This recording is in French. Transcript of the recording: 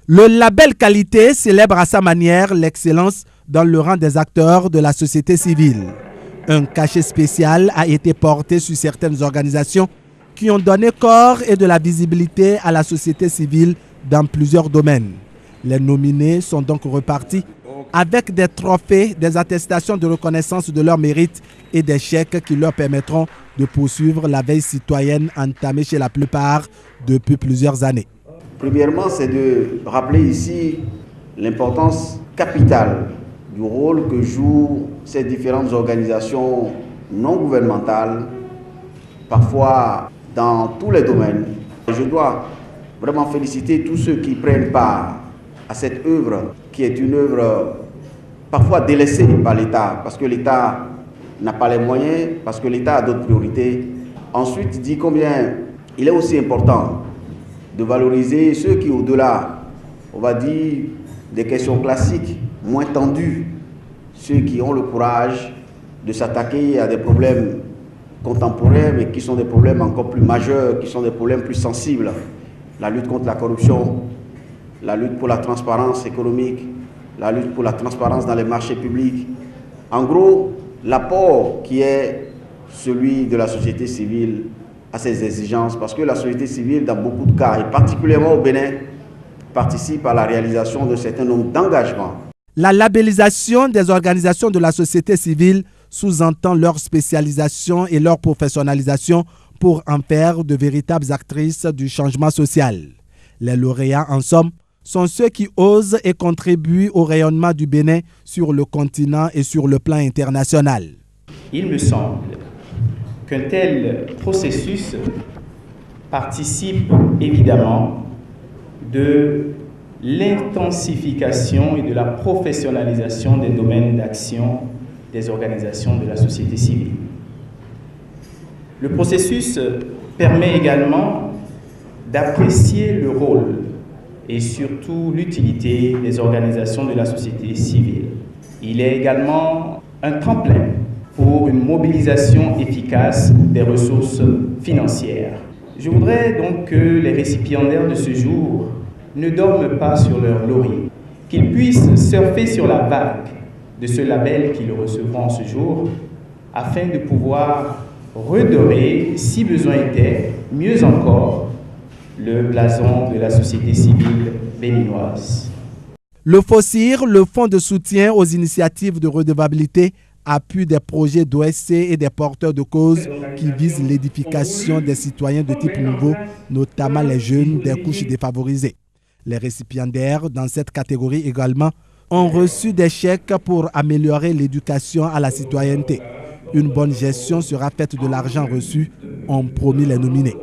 Le label qualité célèbre à sa manière l'excellence dans le rang des acteurs de la société civile. Un cachet spécial a été porté sur certaines organisations qui ont donné corps et de la visibilité à la société civile dans plusieurs domaines. Les nominés sont donc repartis avec des trophées, des attestations de reconnaissance de leur mérite et des chèques qui leur permettront de poursuivre la veille citoyenne entamée chez la plupart depuis plusieurs années. Premièrement, c'est de rappeler ici l'importance capitale du rôle que jouent ces différentes organisations non gouvernementales, parfois dans tous les domaines. Je dois vraiment féliciter tous ceux qui prennent part à cette œuvre, qui est une œuvre parfois délaissée par l'État, parce que l'État n'a pas les moyens, parce que l'État a d'autres priorités. Ensuite, dit combien il est aussi important de valoriser ceux qui, au-delà, on va dire, des questions classiques, moins tendues, ceux qui ont le courage de s'attaquer à des problèmes contemporains, mais qui sont des problèmes encore plus majeurs, qui sont des problèmes plus sensibles. La lutte contre la corruption, la lutte pour la transparence économique, la lutte pour la transparence dans les marchés publics. En gros, l'apport qui est celui de la société civile à ces exigences, parce que la société civile, dans beaucoup de cas, et particulièrement au Bénin, participe à la réalisation de certains nombres d'engagements. La labellisation des organisations de la société civile sous-entend leur spécialisation et leur professionnalisation pour en faire de véritables actrices du changement social. Les lauréats, en somme, sont ceux qui osent et contribuent au rayonnement du Bénin sur le continent et sur le plan international. Il me semble qu'un tel processus participe évidemment de l'intensification et de la professionnalisation des domaines d'action des organisations de la société civile. Le processus permet également d'apprécier le rôle et surtout l'utilité des organisations de la société civile. Il est également un tremplin pour une mobilisation efficace des ressources financières. Je voudrais donc que les récipiendaires de ce jour ne dorment pas sur leur laurier, qu'ils puissent surfer sur la vague de ce label qu'ils recevront ce jour afin de pouvoir redorer, si besoin était, mieux encore, le blason de la société civile béninoise. Le FOSIR, le Fonds de soutien aux initiatives de redevabilité, appuie des projets d'OSC et des porteurs de causes qui visent l'édification des citoyens de type nouveau, notamment les jeunes des couches défavorisées. Les récipiendaires dans cette catégorie également ont reçu des chèques pour améliorer l'éducation à la citoyenneté. Une bonne gestion sera faite de l'argent reçu, ont promis les nominés.